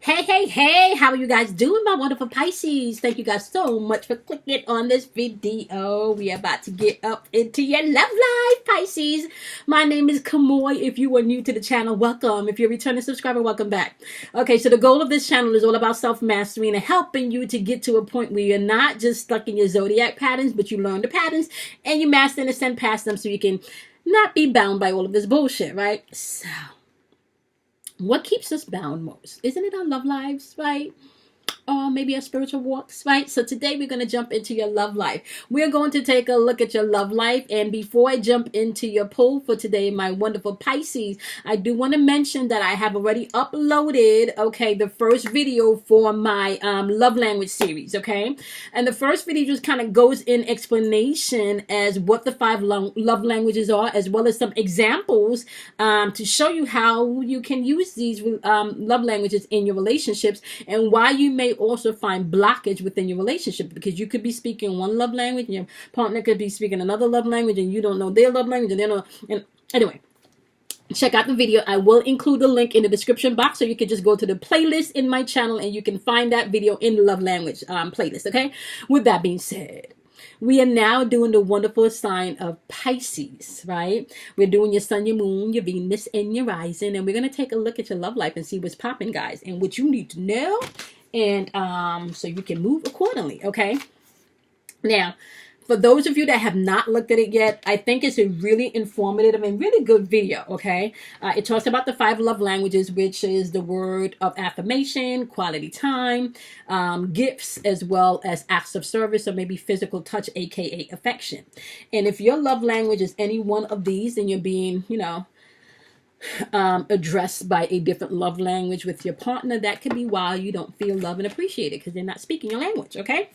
Hey, how are you guys doing, my wonderful Pisces? Thank you guys so much for clicking on this video. We are about to get up into your love life, Pisces. My name is Kamoy. If you are new to the channel, welcome. If you're a returning subscriber, welcome back. Okay, so the goal of this channel is all about self-mastery and helping you to get to a point where you're not just stuck in your zodiac patterns, but you learn the patterns and you master and ascend past them so you can not be bound by all of this bullshit, right? So what keeps us bound most? Isn't it our love lives, right? Or maybe our spiritual walks, right? So today we're going to jump into your love life. We're going to take a look at your love life. And before I jump into your poll for today, my wonderful Pisces, I do want to mention that I have already uploaded, okay, the first video for my love language series, okay? And the first video just kind of goes in explanation as what the 5 love languages are, as well as some examples to show you how you can use these love languages in your relationships and why you may also find blockage within your relationship, because you could be speaking one love language and your partner could be speaking another love language and you don't know their love language and they don't. And anyway, check out the video. I will include the link in the description box, so you can just go to the playlist in my channel and you can find that video in the love language playlist. Okay, with that being said, we are now doing the wonderful sign of Pisces, right? We're doing your sun, your moon, your Venus, and your rising, and we're going to take a look at your love life and see what's popping, guys, and what you need to know, and so you can move accordingly, okay? Now, for those of you that have not looked at it yet, I think it's a really informative and really good video, okay? It talks about the 5 love languages, which is the word of affirmation, quality time, gifts, as well as acts of service, or maybe physical touch, aka affection. And if your love language is any one of these, then you're being, addressed by a different love language with your partner, that could be why you don't feel loved and appreciated, because they're not speaking your language, okay?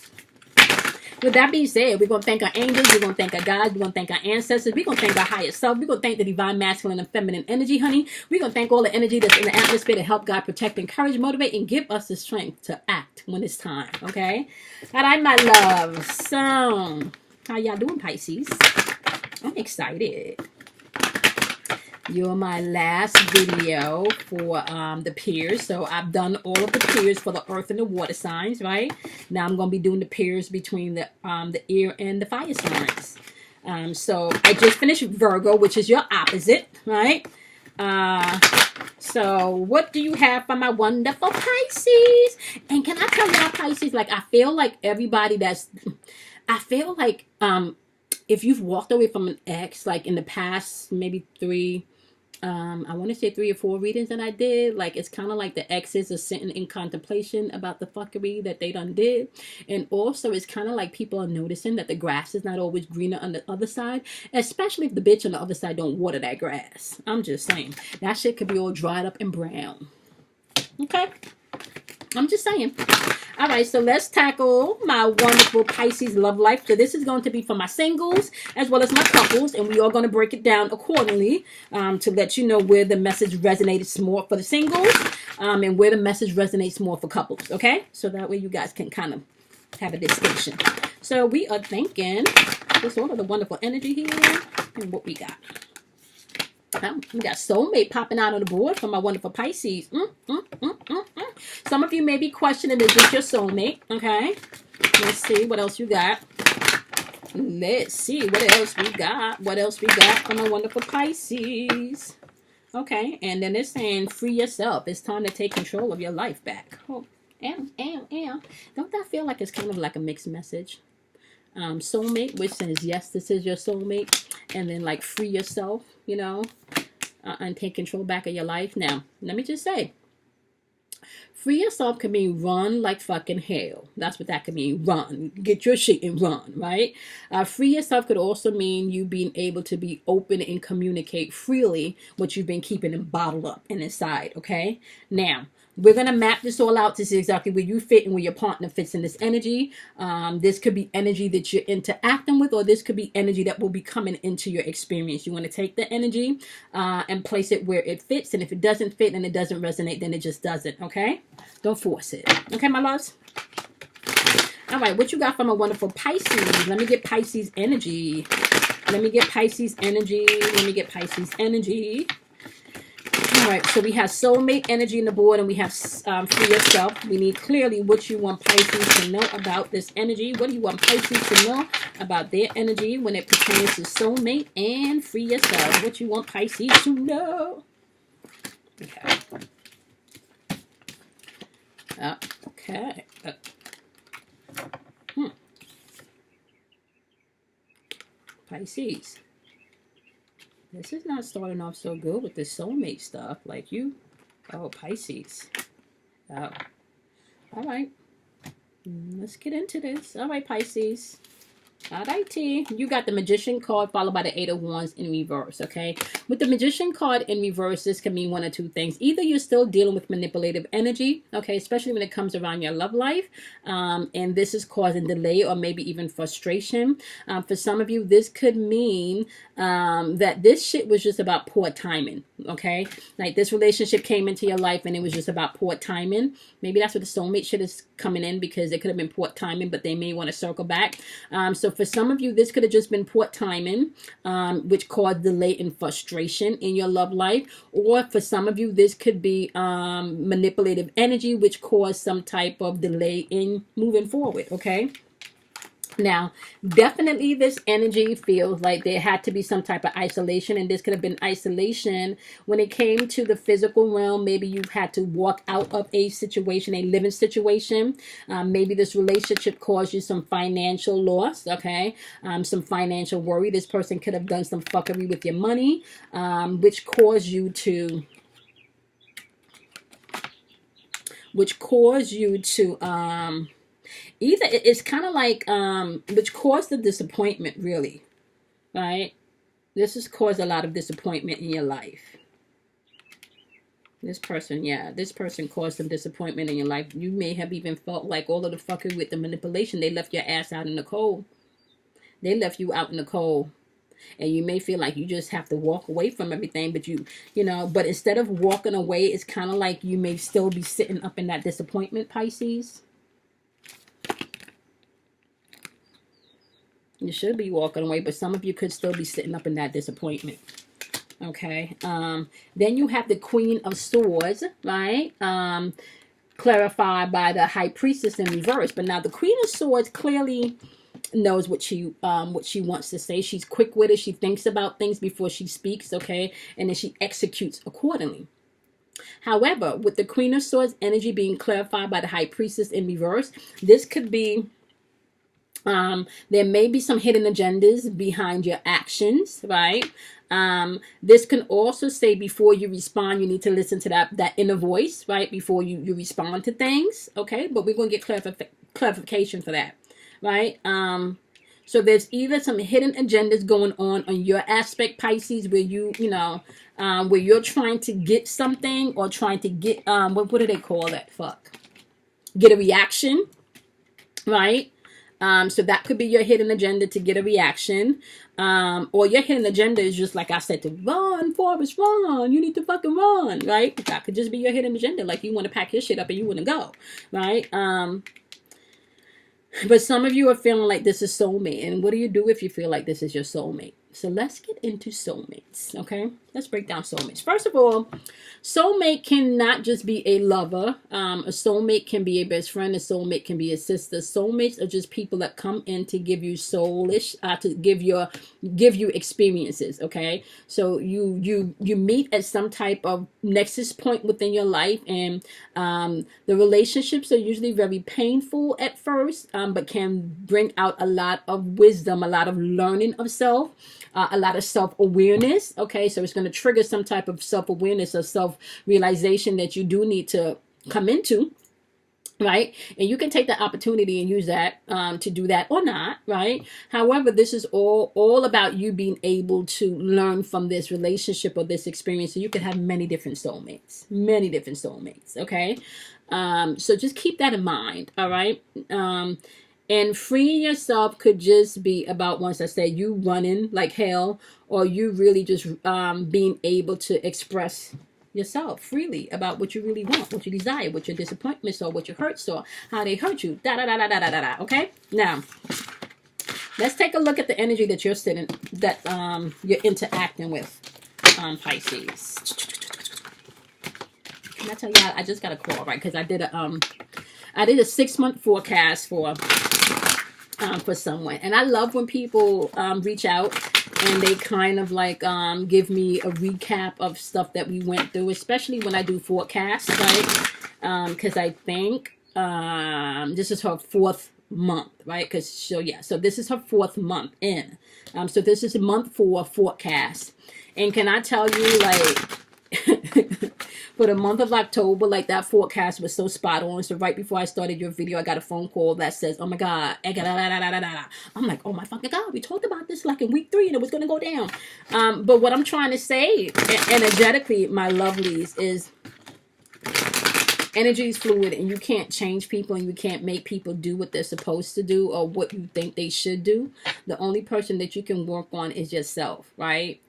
With that being said, we're going to thank our angels, we're going to thank our guides, we're going to thank our ancestors, we're going to thank our higher self, we're going to thank the divine masculine and feminine energy, honey. We're going to thank all the energy that's in the atmosphere to help guide, protect, encourage, motivate, and give us the strength to act when it's time, okay? All right, my love. So, how y'all doing, Pisces? I'm excited. You're my last video for the pairs. So I've done all of the pairs for the earth and the water signs, right? Now I'm going to be doing the pairs between the air and the fire signs. So I just finished Virgo, which is your opposite, right? So what do you have for my wonderful Pisces? And can I tell y'all, Pisces, like, I feel like everybody if you've walked away from an ex, like in the past, maybe I want to say 3 or 4 readings that I did, like, it's kind of like the exes are sitting in contemplation about the fuckery that they done did. And also it's kind of like people are noticing that the grass is not always greener on the other side, especially if the bitch on the other side don't water that grass. I'm just saying, that shit could be all dried up and brown. Okay, I'm just saying. All right, so let's tackle my wonderful Pisces love life. So this is going to be for my singles as well as my couples, and we are going to break it down accordingly to let you know where the message resonates more for the singles and where the message resonates more for couples, okay? So that way you guys can kind of have a distinction. So we are thinking, just all of the wonderful energy here and what we got. We got soulmate popping out on the board for my wonderful Pisces. Some of you may be questioning, is this your soulmate? Okay. Let's see what else you got. Let's see what else we got. What else we got for my wonderful Pisces? Okay. And then they're saying, free yourself. It's time to take control of your life back. Oh, don't that feel like it's kind of like a mixed message? Soulmate, which says, yes, this is your soulmate. And then, like, free yourself, and take control back of your life. Now, let me just say, free yourself can mean run like fucking hell. That's what that could mean. Run. Get your shit and run, right? Free yourself could also mean you being able to be open and communicate freely what you've been keeping and bottled up and inside, okay? Now, we're going to map this all out to see exactly where you fit and where your partner fits in this energy. This could be energy that you're interacting with, or this could be energy that will be coming into your experience. You want to take the energy and place it where it fits. And if it doesn't fit and it doesn't resonate, then it just doesn't, okay? Don't force it. Okay, my loves? All right, what you got from a wonderful Pisces? Let me get Pisces energy. Let me get Pisces energy. Let me get Pisces energy. right, so we have soulmate energy in the board, and we have free yourself. We need clearly what you want Pisces to know about this energy. What do you want Pisces to know about their energy when it pertains to soulmate and free yourself? What you want Pisces to know? Okay. Okay. Pisces. This is not starting off so good with the soulmate stuff. Like you. Oh, Pisces. Oh. All right. Let's get into this. All right, Pisces. All right, T. You got the Magician card followed by the Eight of Wands in reverse, okay? With the Magician card in reverse, this can mean one or two things. Either you're still dealing with manipulative energy, okay, especially when it comes around your love life, and this is causing delay or maybe even frustration. For some of you, this could mean that this shit was just about poor timing, okay? Like this relationship came into your life and it was just about poor timing. Maybe that's what the soulmate shit is coming in, because it could have been poor timing, but they may want to circle back. So for some of you, this could have just been poor timing, which caused delay and frustration in your love life. Or for some of you, this could be manipulative energy, which caused some type of delay in moving forward, okay? Now, definitely this energy feels like there had to be some type of isolation, and this could have been isolation when it came to the physical realm. Maybe you've had to walk out of a situation, a living situation. Maybe this relationship caused you some financial loss, okay? Some financial worry. This person could have done some fuckery with your money, which caused you to... either it's kind of like which caused the disappointment, really, right? This has caused a lot of disappointment in your life. This person, yeah, this person caused some disappointment in your life. You may have even felt like all of the fucking with the manipulation, they left your ass out in the cold. They left you out in the cold. And you may feel like you just have to walk away from everything, but you know, but instead of walking away, it's kind of like you may still be sitting up in that disappointment, Pisces. You should be walking away, but some of you could still be sitting up in that disappointment. Okay. Then you have the Queen of Swords, right? Clarified by the High Priestess in reverse. But now the Queen of Swords clearly knows what she wants to say. She's quick-witted. She thinks about things before she speaks, okay? And then she executes accordingly. However, with the Queen of Swords energy being clarified by the High Priestess in reverse, this could be... there may be some hidden agendas behind your actions, right? This can also say before you respond, you need to listen to that inner voice, right? Before you respond to things, okay? But we're going to get clarification for that, right? So there's either some hidden agendas going on your aspect, Pisces, where where you're trying to get something or trying to get, what do they call that? Get a reaction, right? So that could be your hidden agenda to get a reaction. Or your hidden agenda is just, like I said, to run, Forrest, run. You need to fucking run, right? That could just be your hidden agenda. Like you want to pack your shit up and you want to go, right? But some of you are feeling like this is soulmate. And what do you do if you feel like this is your soulmate? So let's get into soulmates, okay? Let's break down soulmates. First of all, soulmate cannot just be a lover. A soulmate can be a best friend. A soulmate can be a sister. Soulmates are just people that come in to give you soulish, to give you experiences, okay? So you meet at some type of nexus point within your life, and the relationships are usually very painful at first, but can bring out a lot of wisdom, a lot of learning of self. A lot of self-awareness, okay? So it's going to trigger some type of self-awareness or self-realization that you do need to come into, right? And you can take the opportunity and use that to do that or not, right? However, this is all about you being able to learn from this relationship or this experience. So you can have many different soulmates, okay? So just keep that in mind, all right? And freeing yourself could just be about, once I said, you running like hell, or you really just being able to express yourself freely about what you really want, what you desire, what your disappointments are, what your hurts are, how they hurt you, okay? Now, let's take a look at the energy that you're you're interacting with, Pisces. Can I tell y'all, I just got a call, right? Because I did a 6-month forecast for someone, and I love when people reach out and they kind of like give me a recap of stuff that we went through, especially when I do forecasts, right? Because I think this is her 4th month, right? Because so this is her 4th month in. So this is month 4 forecast, and can I tell you, like, for the month of October, like, that forecast was so spot on. So right before I started your video, I got a phone call that says, oh my God, I'm like, oh my fucking God, we talked about this like in week 3 and it was going to go down. But what I'm trying to say energetically, my lovelies, is energy is fluid, and you can't change people, and you can't make people do what they're supposed to do or what you think they should do. The only person that you can work on is yourself, right?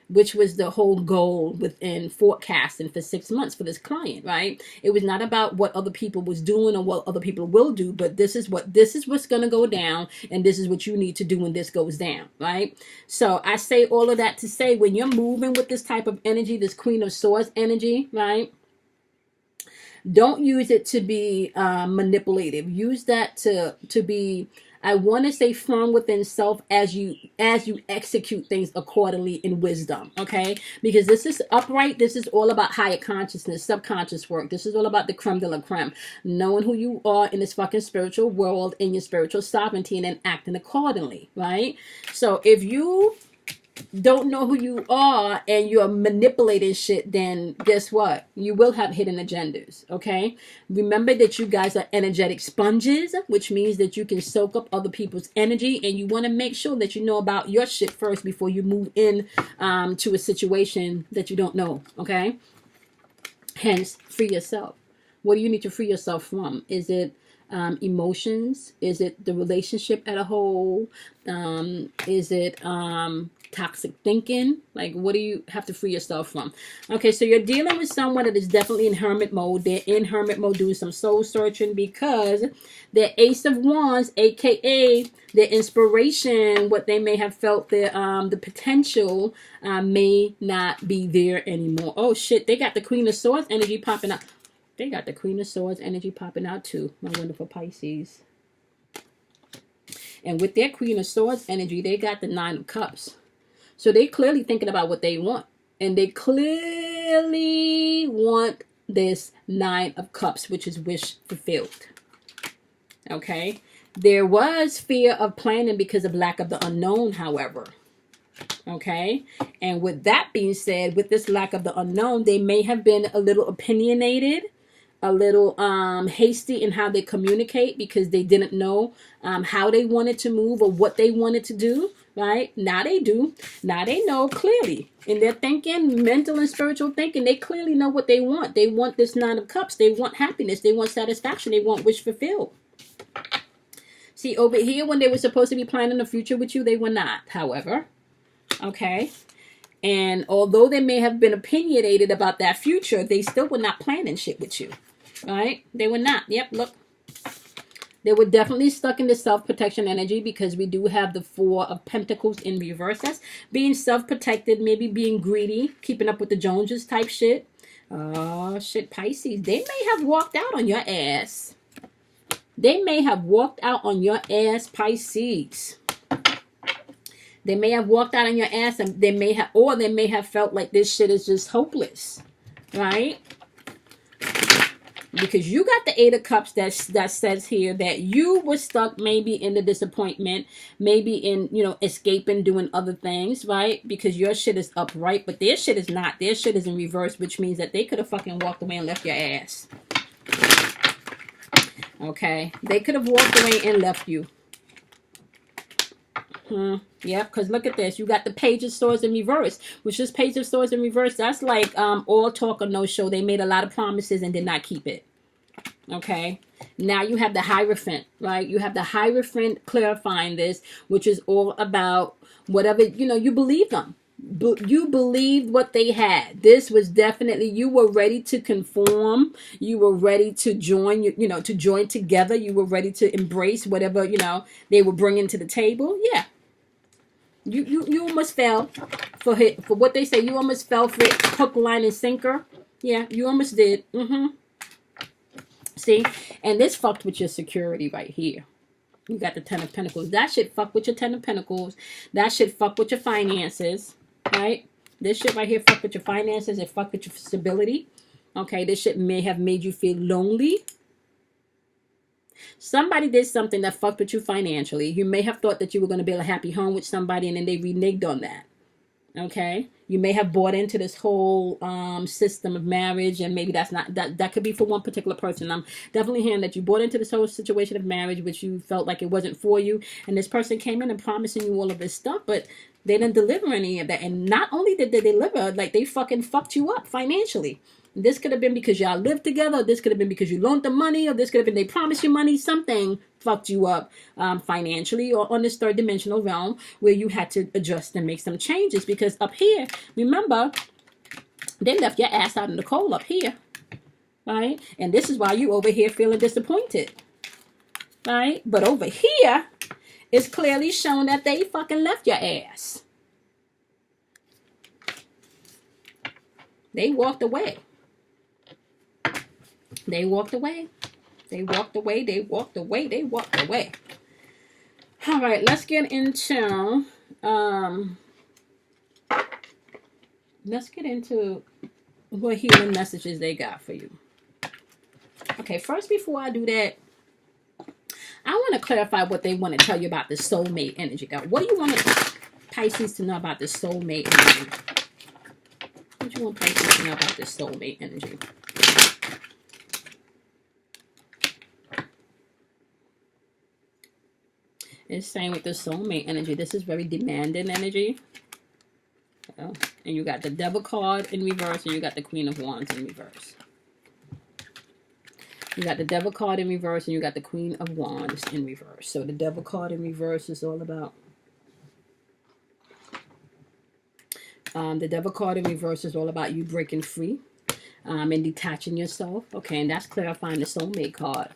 Which was the whole goal within forecasting for 6 months for this client, right? It was not about what other people was doing or what other people will do, but this is what's going to go down, and this is what you need to do when this goes down, right? So I say all of that to say, when you're moving with this type of energy, this Queen of Swords energy, right? Don't use it to be manipulative. Use that to be, I want to say, firm within self as you execute things accordingly in wisdom, okay? Because this is upright. This is all about higher consciousness, subconscious work. This is all about the creme de la creme, knowing who you are in this fucking spiritual world, in your spiritual sovereignty, and then acting accordingly, right? So if you don't know who you are and you're manipulating shit, then guess what? You will have hidden agendas, okay? Remember that you guys are energetic sponges, which means that you can soak up other people's energy, and you want to make sure that you know about your shit first before you move in to a situation that you don't know, okay? Hence, free yourself. What do you need to free yourself from? Is it emotions? Is it the relationship as a whole? Is it toxic thinking? Like, what do you have to free yourself from? Okay, so you're dealing with someone that is definitely in hermit mode. They're in hermit mode doing some soul searching, because their Ace of Wands, aka their inspiration, what they may have felt, the potential may not be there anymore. Oh shit, they got the Queen of Swords energy popping up. They got the Queen of Swords energy popping out too, my wonderful Pisces. And with their Queen of Swords energy, they got the 9 of Cups. So they clearly thinking about what they want. And they clearly want this 9 of Cups, which is wish fulfilled. Okay? There was fear of planning because of lack of the unknown, however. Okay? And with that being said, with this lack of the unknown, they may have been a little opinionated, a little hasty in how they communicate, because they didn't know how they wanted to move or what they wanted to do, right? Now they do. Now they know clearly. In their thinking, mental and spiritual thinking, they clearly know what they want. They want this 9 of Cups. They want happiness. They want satisfaction. They want wish fulfilled. See, over here, when they were supposed to be planning the future with you, they were not, however. Okay? And although they may have been opinionated about that future, they still were not planning shit with you. Right? They were not. Yep, look. They were definitely stuck in the self-protection energy, because we do have the 4 of Pentacles in reverse. That's being self-protected, maybe being greedy, keeping up with the Joneses type shit. Oh, shit, Pisces. They may have walked out on your ass. They may have walked out on your ass, Pisces. They may have walked out on your ass, and they may have felt like this shit is just hopeless. Right? Because you got the 8 of Cups that says here that you were stuck maybe in the disappointment, maybe in, escaping, doing other things, right? Because your shit is upright, but their shit is not. Their shit is in reverse, which means that they could have fucking walked away and left your ass. Okay? They could have walked away and left you. Yep, because look at this. You got the Page of Swords in reverse, which is Page of Swords in reverse. That's like all talk or no show. They made a lot of promises and did not keep it. Okay. Now you have the Hierophant, right? You have the Hierophant clarifying this, which is all about whatever, you believe them. You believed what they had. This was definitely, you were ready to conform. You were ready to join, to join together. You were ready to embrace whatever, they were bringing to the table. Yeah. You almost fell for what they say. You almost fell for it, hook, line, and sinker. Yeah, you almost did. See? And this fucked with your security right here. You got the Ten of Pentacles. That shit fuck with your Ten of Pentacles. That shit fuck with your finances. Right? This shit right here fuck with your finances. It fuck with your stability. Okay? This shit may have made you feel lonely. Somebody did something that fucked with you financially. You may have thought that you were going to build a happy home with somebody, and then they reneged on that. Okay, you may have bought into this whole system of marriage, and maybe that's not that could be for one particular person. I'm definitely hearing that you bought into this whole situation of marriage, which you felt like it wasn't for you, and this person came in and promising you all of this stuff, but they didn't deliver any of that. And not only did they deliver, like, they fucking fucked you up financially. This could have been because y'all lived together, or this could have been because you loaned them money, or this could have been they promised you money. Something fucked you up financially, or on this third dimensional realm where you had to adjust and make some changes. Because up here, remember, they left your ass out in the cold up here, right? And this is why you over here feeling disappointed, right? But over here, it's clearly shown that they fucking left your ass. They walked away. They walked away. They walked away. They walked away. They walked away. All right, let's get into what healing messages they got for you. Okay, first, before I do that, I want to clarify what they want to tell you about the soulmate energy. God, what do you want Pisces to know about the soulmate energy? What do you want Pisces to know about this soulmate energy? It's saying with the soulmate energy, this is very demanding energy. And you got the Devil card in reverse, and you got the Queen of Wands in reverse. You got the Devil card in reverse, and you got the Queen of Wands in reverse. So the Devil card in reverse is all about... the Devil card in reverse is all about you breaking free and detaching yourself. Okay, and that's clarifying the soulmate card.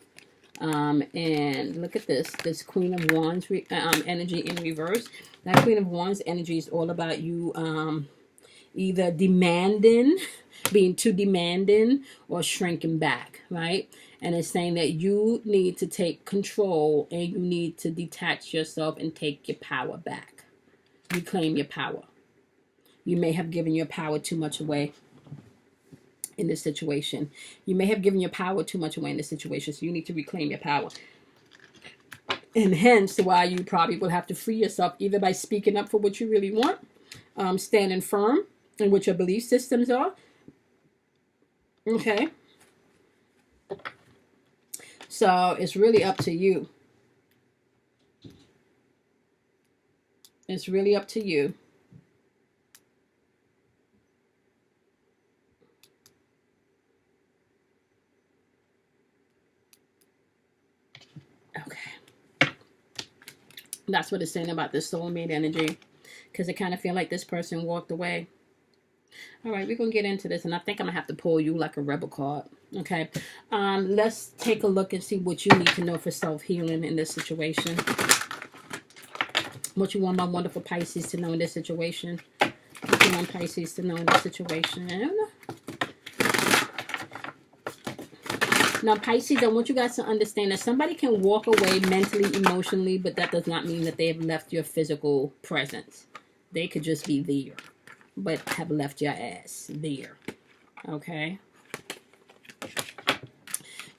And look at this Queen of Wands energy in reverse. That Queen of Wands energy is all about you either demanding, being too demanding, or shrinking back, right? And it's saying that you need to take control, and you need to detach yourself and take your power back. Reclaim your power. You may have given your power too much away in this situation. You may have given your power too much away in this situation, so you need to reclaim your power. And hence why you probably will have to free yourself, either by speaking up for what you really want, standing firm in what your belief systems are. Okay? So it's really up to you. It's really up to you. Okay. That's what it's saying about this soulmate energy. Because I kind of feel like this person walked away. All right, we're going to get into this. And I think I'm going to have to pull you like a rebel card. Okay. Let's take a look and see what you need to know for self-healing in this situation. What you want my wonderful Pisces to know in this situation. What you want Pisces to know in this situation. Now, Pisces, I want you guys to understand that somebody can walk away mentally, emotionally, but that does not mean that they have left your physical presence. They could just be there, but have left your ass there. Okay?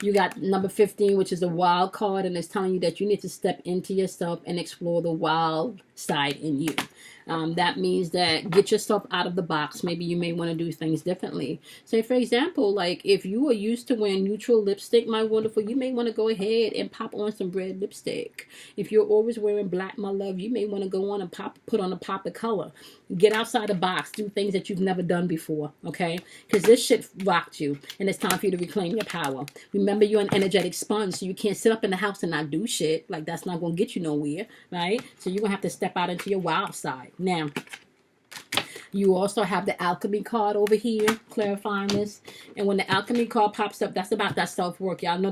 You got number 15, which is a wild card, and it's telling you that you need to step into yourself and explore the wild side in you. That means that get yourself out of the box. Maybe you may want to do things differently. Say, for example, like if you are used to wearing neutral lipstick, my wonderful, you may want to go ahead and pop on some red lipstick. If you're always wearing black, my love, you may want to go on and put on a pop of color. Get outside the box. Do things that you've never done before, okay? Because this shit rocked you, and it's time for you to reclaim your power. Remember, you're an energetic sponge, so you can't sit up in the house and not do shit. Like, that's not going to get you nowhere, right? So you're going to have to step out into your wild side. Now, You also have the alchemy card over here, clarifying this. And when the alchemy card pops up, that's about that self-work. Y'all know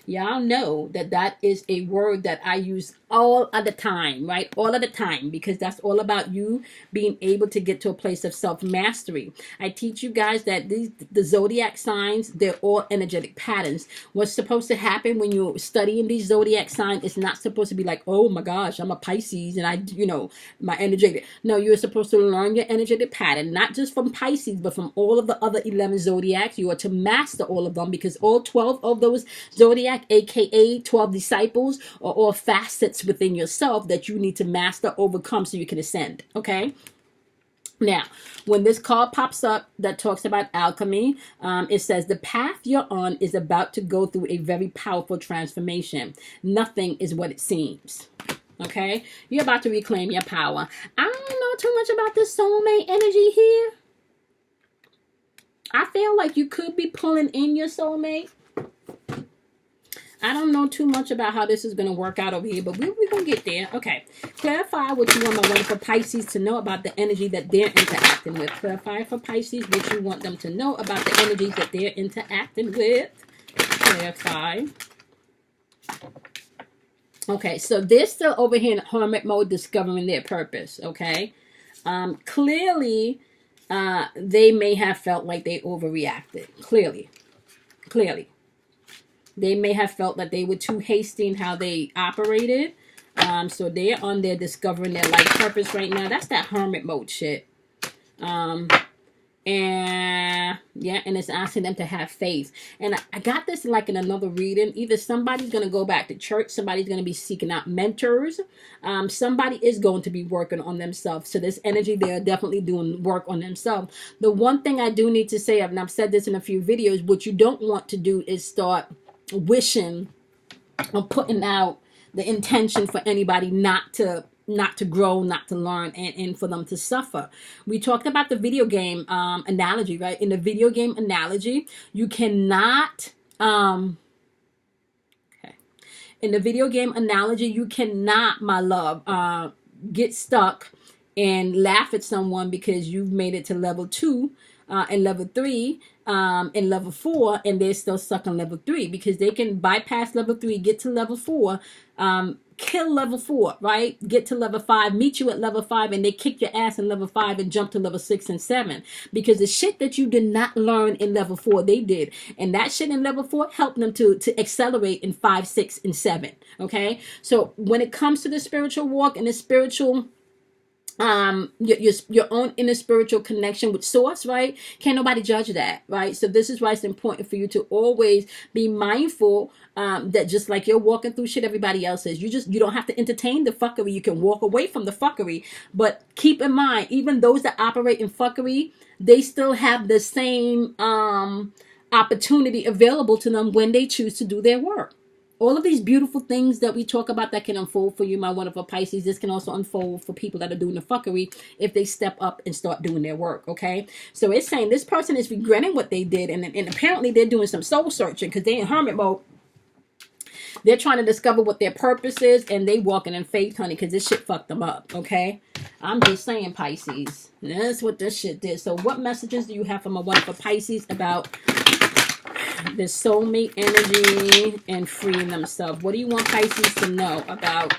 y'all know that is a word that I use all of the time, right? All of the time, because that's all about you being able to get to a place of self-mastery. I teach you guys that the zodiac signs, they're all energetic patterns. What's supposed to happen when you're studying these zodiac signs is not supposed to be like, oh my gosh, I'm a Pisces and my energetic. No, you're supposed to learn your energetic pattern, not just from Pisces, but from all of the other 11 zodiacs. You are to master all of them, because all 12 of those zodiac, aka 12 disciples, are all facets within yourself that you need to master, overcome, so you can ascend. Okay. Now, when this card pops up that talks about alchemy, it says the path you're on is about to go through a very powerful transformation. Nothing is what it seems. Okay? You're about to reclaim your power. I don't know too much about this soulmate energy here. I feel like you could be pulling in your soulmate. I don't know too much about how this is going to work out over here, but we're going to get there. Okay. Clarify what you want my wonderful Pisces to know about the energy that they're interacting with. Clarify for Pisces what you want them to know about the energies that they're interacting with. Clarify. Okay, so they're still over here in hermit mode, discovering their purpose, okay? Clearly, they may have felt like they overreacted. Clearly. They may have felt that they were too hasty in how they operated. So they're on there discovering their life purpose right now. That's that hermit mode shit. And yeah, and it's asking them to have faith. And I got this like in another reading. Either somebody's going to go back to church, somebody's going to be seeking out mentors, somebody is going to be working on themselves. So this energy, they are definitely doing work on themselves. The one thing I do need to say, and I've said this in a few videos, what you don't want to do is start wishing or putting out the intention for anybody not to grow, not to learn, and for them to suffer. We talked about the video game analogy, right? In the video game analogy, you cannot in the video game analogy, you cannot, my love, get stuck and laugh at someone because you've made it to level 2 and level 3 and level 4, and they're still stuck on level 3, because they can bypass level 3, get to level 4, kill level 4, right? Get to level 5, meet you at level 5, and they kick your ass in level 5 and jump to level 6 and 7, because the shit that you did not learn in level 4, they did, and that shit in level 4 helped them to accelerate in 5, 6, and 7. Okay, so when it comes to the spiritual walk and the spiritual your own inner spiritual connection with source, right? Can't nobody judge that, right? So this is why it's important for you to always be mindful that just like you're walking through shit everybody else is, you don't have to entertain the fuckery. You can walk away from the fuckery, but keep in mind, even those that operate in fuckery, they still have the same opportunity available to them when they choose to do their work. All of these beautiful things that we talk about that can unfold for you, my wonderful Pisces, this can also unfold for people that are doing the fuckery if they step up and start doing their work, okay? So it's saying this person is regretting what they did, and apparently they're doing some soul searching because they're in hermit mode. They're trying to discover what their purpose is, and they walking in faith, honey, because this shit fucked them up, okay? I'm just saying, Pisces. That's what this shit did. So what messages do you have for my wonderful Pisces about the soulmate energy and freeing themselves? What do you want Pisces to know about?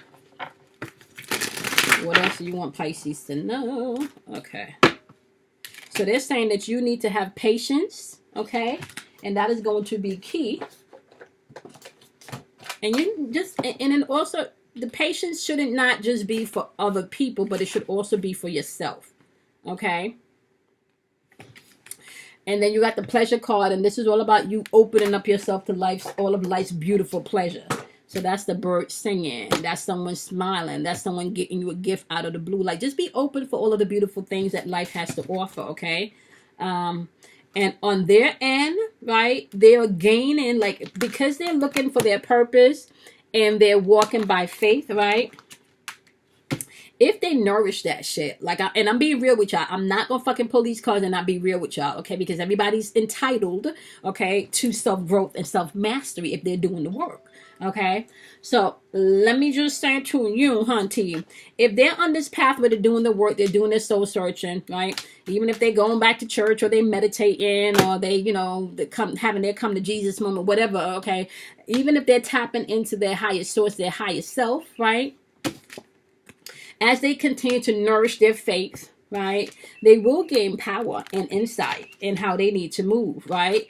What else do you want Pisces to know? Okay. So they're saying that you need to have patience, okay? And that is going to be key. And you just, and then also, the patience shouldn't not just be for other people, but it should also be for yourself, okay? And then you got the pleasure card, and this is all about you opening up yourself to all of life's beautiful pleasure. So that's the bird singing. That's someone smiling. That's someone getting you a gift out of the blue. Like, just be open for all of the beautiful things that life has to offer, okay? And on their end, right, they're gaining, like, because they're looking for their purpose and they're walking by faith, right? if they nourish that shit, like, and I'm being real with y'all, I'm not gonna fucking pull these cards and not be real with y'all, okay? Because everybody's entitled, okay, to self-growth and self-mastery if they're doing the work, okay? So let me just say to you, hunty, if they're on this path where they're doing the work, they're doing their soul searching, right? Even if they're going back to church or they meditating or they, you know, they having their come to Jesus moment, whatever, okay? Even if they're tapping into their highest source, their highest self, right? As they continue to nourish their faith, right, they will gain power and insight in how they need to move, right?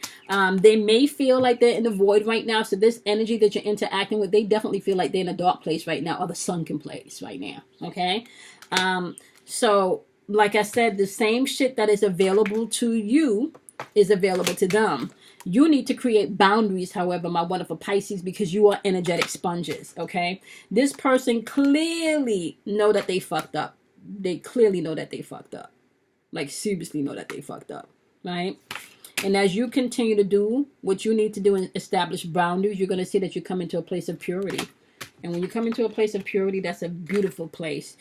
They may feel like they're in the void right now. So this energy that you're interacting with, they definitely feel like they're in a dark place right now, or the sunken place right now, okay? So like I said, the same shit that is available to you is available to them. You need to create boundaries, however, my wonderful Pisces, because you are energetic sponges, okay? This person clearly know that they fucked up. They clearly know that they fucked up. Like, seriously know that they fucked up, right? And as you continue to do what you need to do and establish boundaries, you're going to see that you come into a place of purity. And when you come into a place of purity, that's a beautiful place.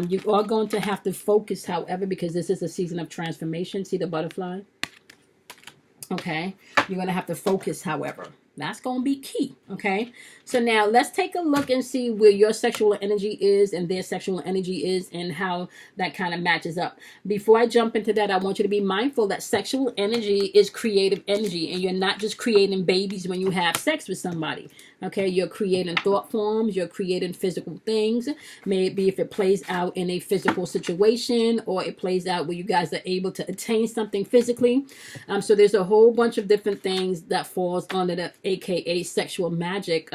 You are going to have to focus, however, because this is a season of transformation. See the butterfly? Okay, you're going to have to focus, however. That's going to be key, okay? So now let's take a look and see where your sexual energy is and their sexual energy is and how that kind of matches up. Before I jump into that, I want you to be mindful that sexual energy is creative energy, and you're not just creating babies when you have sex with somebody, okay? You're creating thought forms, you're creating physical things. Maybe if it plays out in a physical situation or it plays out where you guys are able to attain something physically. So there's a whole bunch of different things that falls under the aka sexual magic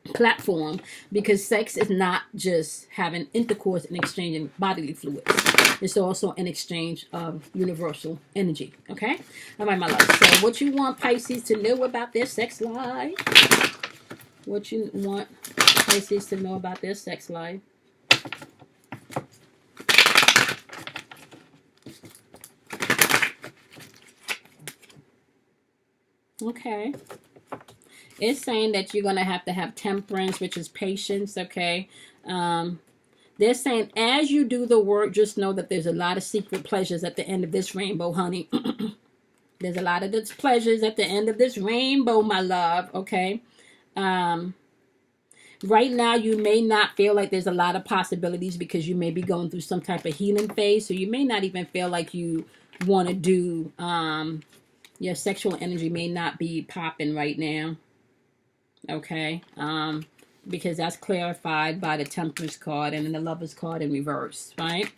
platform, because sex is not just having intercourse and exchanging bodily fluids. It's also an exchange of universal energy, okay? All right, my love. So what you want Pisces to know about their sex life? What you want Pisces to know about their sex life? Okay. It's saying that you're going to have temperance, which is patience, okay? They're saying as you do the work, just know that there's a lot of secret pleasures at the end of this rainbow, honey. There's a lot of those pleasures at the end of this rainbow, my love, okay? Right now, you may not feel like there's a lot of possibilities because you may be going through some type of healing phase, so you may not even feel like you want to do... your sexual energy may not be popping right now, okay? Because that's clarified by the Temperance card and then the Lovers card in reverse, right?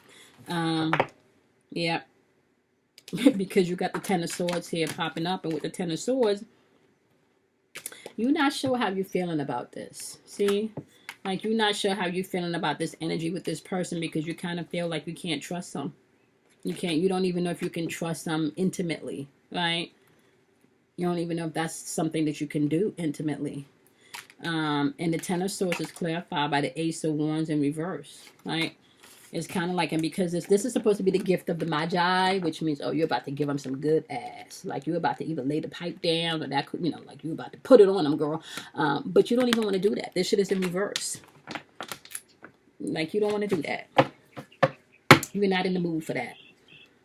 Yeah. Because you got the Ten of Swords here popping up, and with the Ten of Swords, you're not sure how you're feeling about this. See? Like, you're not sure how you're feeling about this energy with this person because you kind of feel like you can't trust them. You don't even know if you can trust them intimately, right? You don't even know if that's something that you can do intimately. And the Ten of Swords is clarified by the Ace of Wands in reverse, right? It's kind of like, and because this is supposed to be the gift of the Magi, which means, oh, you're about to give them some good ass. Like, you're about to either lay the pipe down or that, you know, like you're about to put it on them, girl. But you don't even want to do that. This shit is in reverse. Like, you don't want to do that. You're not in the mood for that.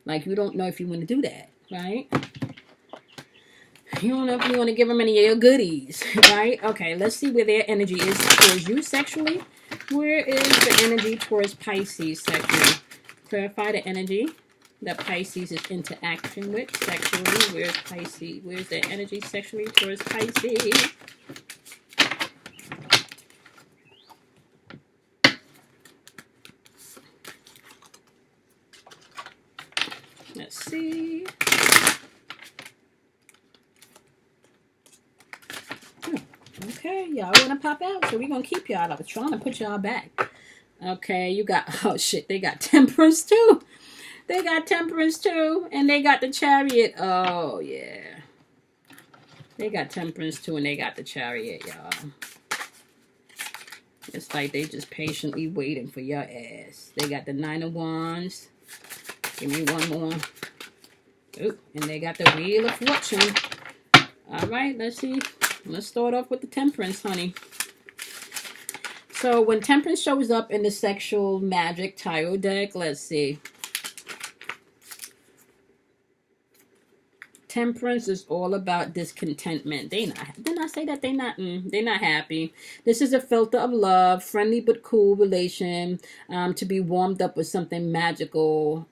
Like, you don't know if you want to do that, right? You don't know if you want to give them any of your goodies, right? Okay, let's see where their energy is towards you sexually. Where is the energy towards Pisces sexually? Clarify the energy that Pisces is interacting with sexually. Where's Pisces? Where's the energy sexually towards Pisces? Let's see. Okay, y'all want to pop out, so we're going to keep y'all. I was trying to put y'all back. Okay, you got, oh shit, they got Temperance too. They got Temperance too, and they got the Chariot. Oh, yeah. They got Temperance too, and they got the Chariot, y'all. It's like they just patiently waiting for your ass. They got the Nine of Wands. Give me one more. Ooh, and they got the Wheel of Fortune. All right, let's see. Let's start off with the Temperance, honey. So when Temperance shows up in the sexual magic tarot deck, let's see. Temperance is all about discontentment. Didn't I say that they're not happy? This is a filter of love, friendly but cool relation, to be warmed up with something magical,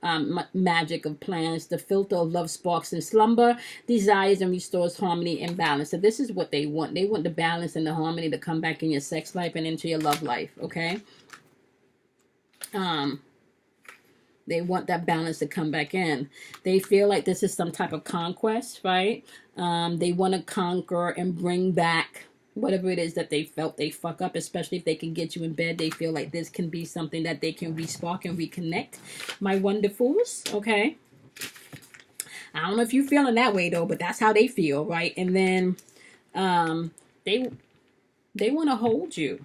magic of plans. The filter of love sparks in slumber, desires, and restores harmony and balance. So this is what they want. They want the balance and the harmony to come back in your sex life and into your love life. Okay. They want that balance to come back in. They feel like this is some type of conquest, right? They want to conquer and bring back whatever it is that they felt they fuck up, especially if they can get you in bed. They feel like this can be something that they can re-spark and reconnect. My wonderfuls, okay? I don't know if you're feeling that way, though, but that's how they feel, right? And then they want to hold you,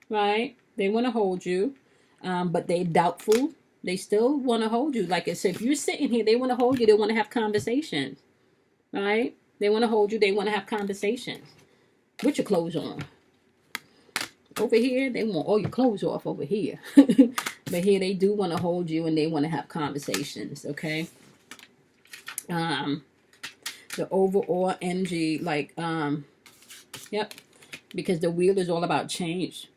right? They want to hold you, but they're doubtful. They still want to hold you. Like I said, if you're sitting here, they want to hold you. They want to have conversations, right? They want to hold you. They want to have conversations with your clothes on. Over here, they want all your clothes off over here. But here, they do want to hold you and they want to have conversations, okay? The overall energy, like, yep. Because the wheel is all about change,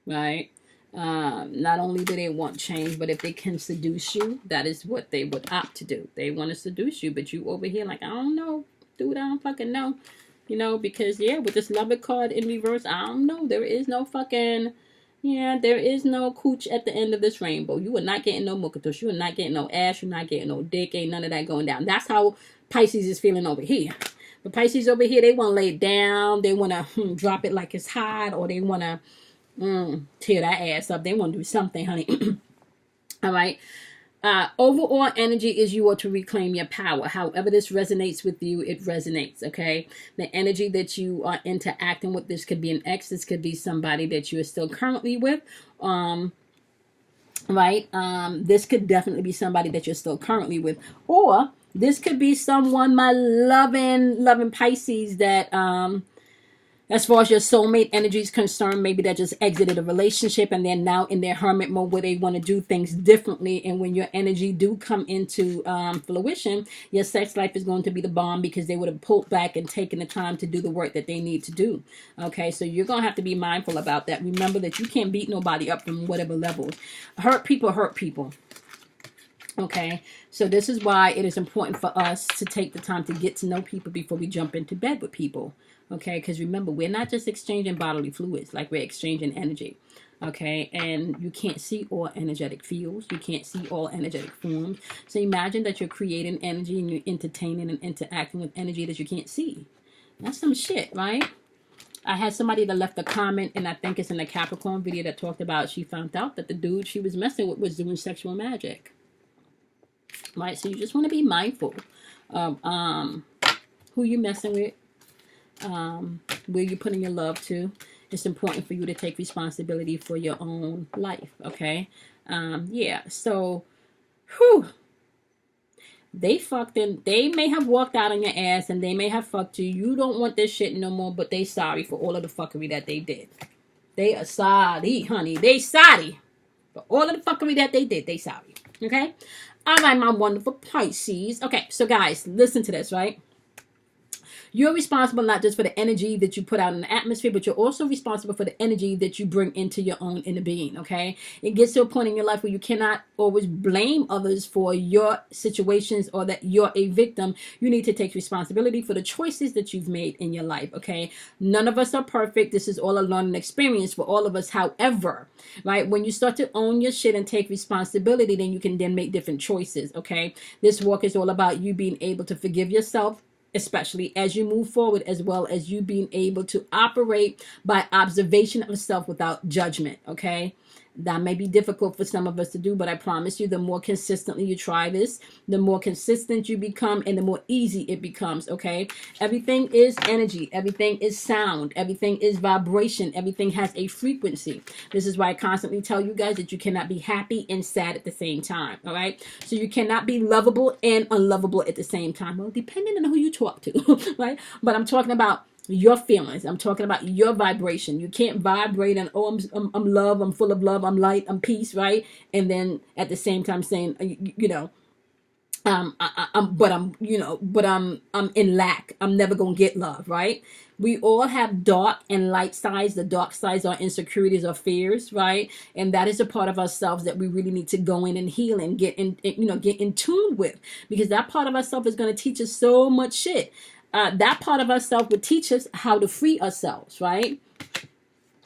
right? Not only do they want change, but if they can seduce you, that is what they would opt to do. They want to seduce you, but you over here like, I don't know, dude, I don't fucking know. You know, because, yeah, with this Lover card in reverse, I don't know. There is no fucking, yeah, there is no cooch at the end of this rainbow. You are not getting no mukatus. You are not getting no ass. You're not getting no dick. Ain't none of that going down. That's how Pisces is feeling over here. But Pisces over here, they want to lay it down. They want to drop it like it's hot, or they want to tear that ass up. They want to do something, honey. All right. Overall energy is you are to reclaim your power. However this resonates with you, it resonates, okay? The energy that you are interacting with, this could be an ex, this could be somebody that you are still currently with, right? This could definitely be somebody that you're still currently with, or this could be someone, my loving Pisces, that, as far as your soulmate energy is concerned, maybe they just exited a relationship and they're now in their hermit mode where they want to do things differently. And when your energy do come into fruition, your sex life is going to be the bomb, because they would have pulled back and taken the time to do the work that they need to do. Okay, so you're going to have to be mindful about that. Remember that you can't beat nobody up from whatever level. Hurt people hurt people. Okay, so this is why it is important for us to take the time to get to know people before we jump into bed with people. Okay, because remember, we're not just exchanging bodily fluids, like we're exchanging energy. Okay, and you can't see all energetic fields. You can't see all energetic forms. So imagine that you're creating energy and you're entertaining and interacting with energy that you can't see. That's some shit, right? I had somebody that left a comment, and I think it's in the Capricorn video, that talked about she found out that the dude she was messing with was doing sexual magic. Right, so you just want to be mindful of who you're messing with, where you're putting your love to. It's important for you to take responsibility for your own life, okay? Yeah, so, whew. They fucked in. They may have walked out on your ass and they may have fucked you. You don't want this shit no more, but they sorry for all of the fuckery that they did. They are sorry, honey. They sorry for all of the fuckery that they did. They sorry, okay? All right, my wonderful Pisces. Okay, so guys, listen to this, right? You're responsible not just for the energy that you put out in the atmosphere, but you're also responsible for the energy that you bring into your own inner being, okay? It gets to a point in your life where you cannot always blame others for your situations or that you're a victim. You need to take responsibility for the choices that you've made in your life, okay? None of us are perfect. This is all a learning experience for all of us. However, right, when you start to own your shit and take responsibility, then you can then make different choices, okay? This walk is all about you being able to forgive yourself, especially as you move forward, as well as you being able to operate by observation of self without judgment, okay? That may be difficult for some of us to do, but I promise you, the more consistently you try this, the more consistent you become and the more easy it becomes, okay? Everything is energy. Everything is sound. Everything is vibration. Everything has a frequency. This is why I constantly tell you guys that you cannot be happy and sad at the same time, all right? So you cannot be lovable and unlovable at the same time. Well, depending on who you talk to, right? But I'm talking about your feelings. I'm talking about your vibration. You can't vibrate and, oh, I'm love, I'm full of love, I'm light, I'm peace, right? And then at the same time saying, I'm in lack. I'm never gonna get love, right? We all have dark and light sides. The dark sides are insecurities or fears, right? And that is a part of ourselves that we really need to go in and heal and get in tune with, because that part of ourselves is going to teach us so much shit. That part of ourselves would teach us how to free ourselves, right?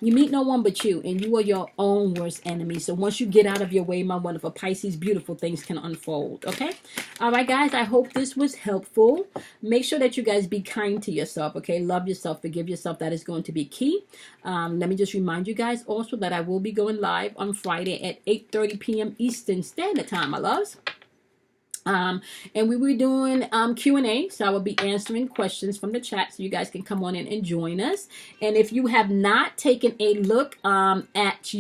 You meet no one but you, and you are your own worst enemy. So once you get out of your way, my wonderful Pisces, beautiful things can unfold, okay? All right, guys, I hope this was helpful. Make sure that you guys be kind to yourself, okay? Love yourself, forgive yourself. That is going to be key. Let me just remind you guys also that I will be going live on Friday at 8:30 p.m. Eastern Standard Time, my loves. And we were doing Q&A, so I will be answering questions from the chat, so you guys can come on in and join us. And if you have not taken a look at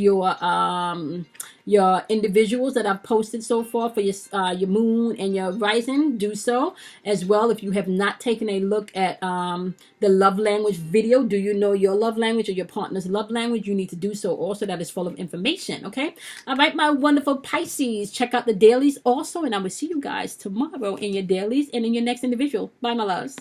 your individuals that I've posted so far for your moon and your rising, do so as well. If you have not taken a look at the love language video, do you know your love language or your partner's love language? You need to do so also. That is full of information, okay? All right, my wonderful Pisces, check out the dailies also, and I will see you guys tomorrow in your dailies and in your next individual. Bye, my loves.